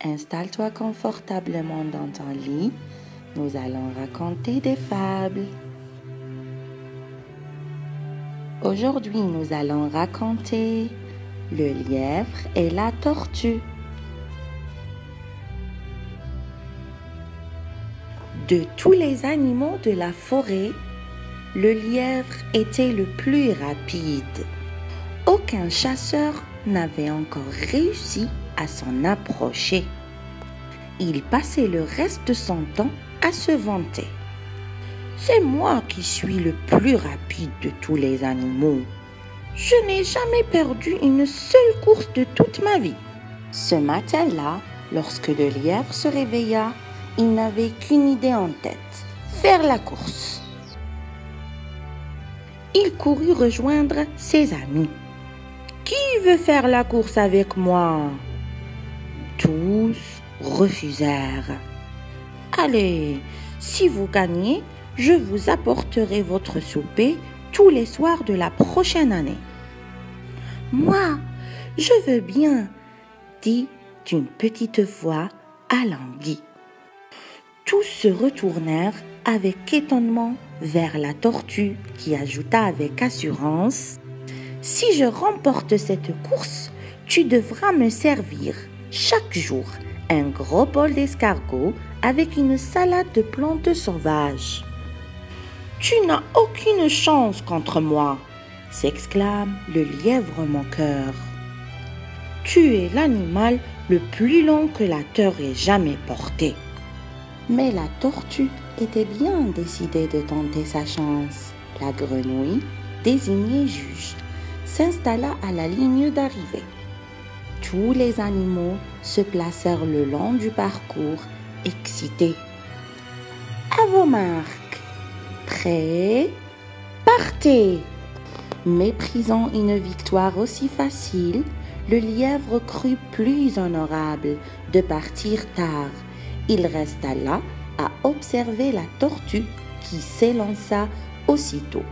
Installe-toi confortablement dans ton lit. Nous allons raconter des fables. Aujourd'hui, nous allons raconter le lièvre et la tortue. De tous les animaux de la forêt, le lièvre était le plus rapide. Aucun chasseur n'avait encore réussi à s'en approcher. Il passait le reste de son temps à se vanter. C'est moi qui suis le plus rapide de tous les animaux. Je n'ai jamais perdu une seule course de toute ma vie. Ce matin-là, lorsque le lièvre se réveilla, il n'avait qu'une idée en tête, faire la course. Il courut rejoindre ses amis. « Qui veut faire la course avec moi ?» Tous refusèrent. « Allez, si vous gagnez, je vous apporterai votre souper tous les soirs de la prochaine année. »« Moi, je veux bien, » dit d'une petite voix alanguie. Tous se retournèrent avec étonnement vers la tortue qui ajouta avec assurance: « Si je remporte cette course, tu devras me servir chaque jour un gros bol d'escargot avec une salade de plantes sauvages. »« Tu n'as aucune chance contre moi, » s'exclame le lièvre moqueur. « Tu es l'animal le plus long que la terre ait jamais porté. » Mais la tortue était bien décidée de tenter sa chance. La grenouille, désignée juge, s'installa à la ligne d'arrivée. Tous les animaux se placèrent le long du parcours, excités. À vos marques, prêts, partez! Méprisant une victoire aussi facile, le lièvre crut plus honorable de partir tard. Il resta là à observer la tortue qui s'élança aussitôt,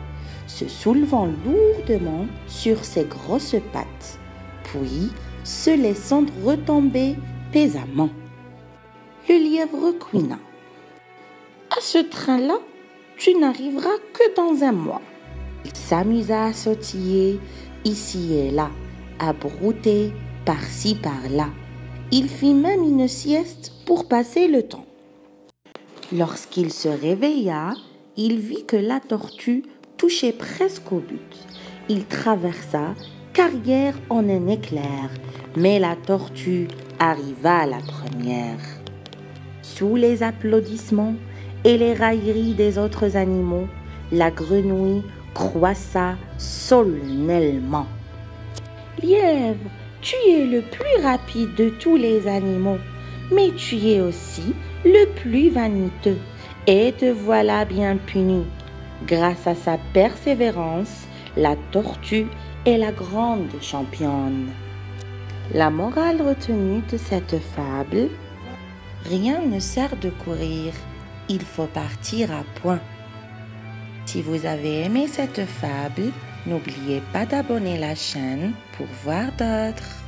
se soulevant lourdement sur ses grosses pattes, puis se laissant retomber pesamment. Le lièvre couina. « À ce train-là, tu n'arriveras que dans un mois. » Il s'amusa à sautiller ici et là, à brouter par-ci par-là. Il fit même une sieste pour passer le temps. Lorsqu'il se réveilla, il vit que la tortue touchait presque au but. Il traversa carrière en un éclair, mais la tortue arriva la première. Sous les applaudissements et les railleries des autres animaux, la grenouille croissa solennellement. « Lièvre, tu es le plus rapide de tous les animaux, mais tu es aussi le plus vaniteux, et te voilà bien puni. » Grâce à sa persévérance, la tortue est la grande championne. La morale retenue de cette fable: rien ne sert de courir, il faut partir à point. Si vous avez aimé cette fable, n'oubliez pas d'abonner la chaîne pour voir d'autres.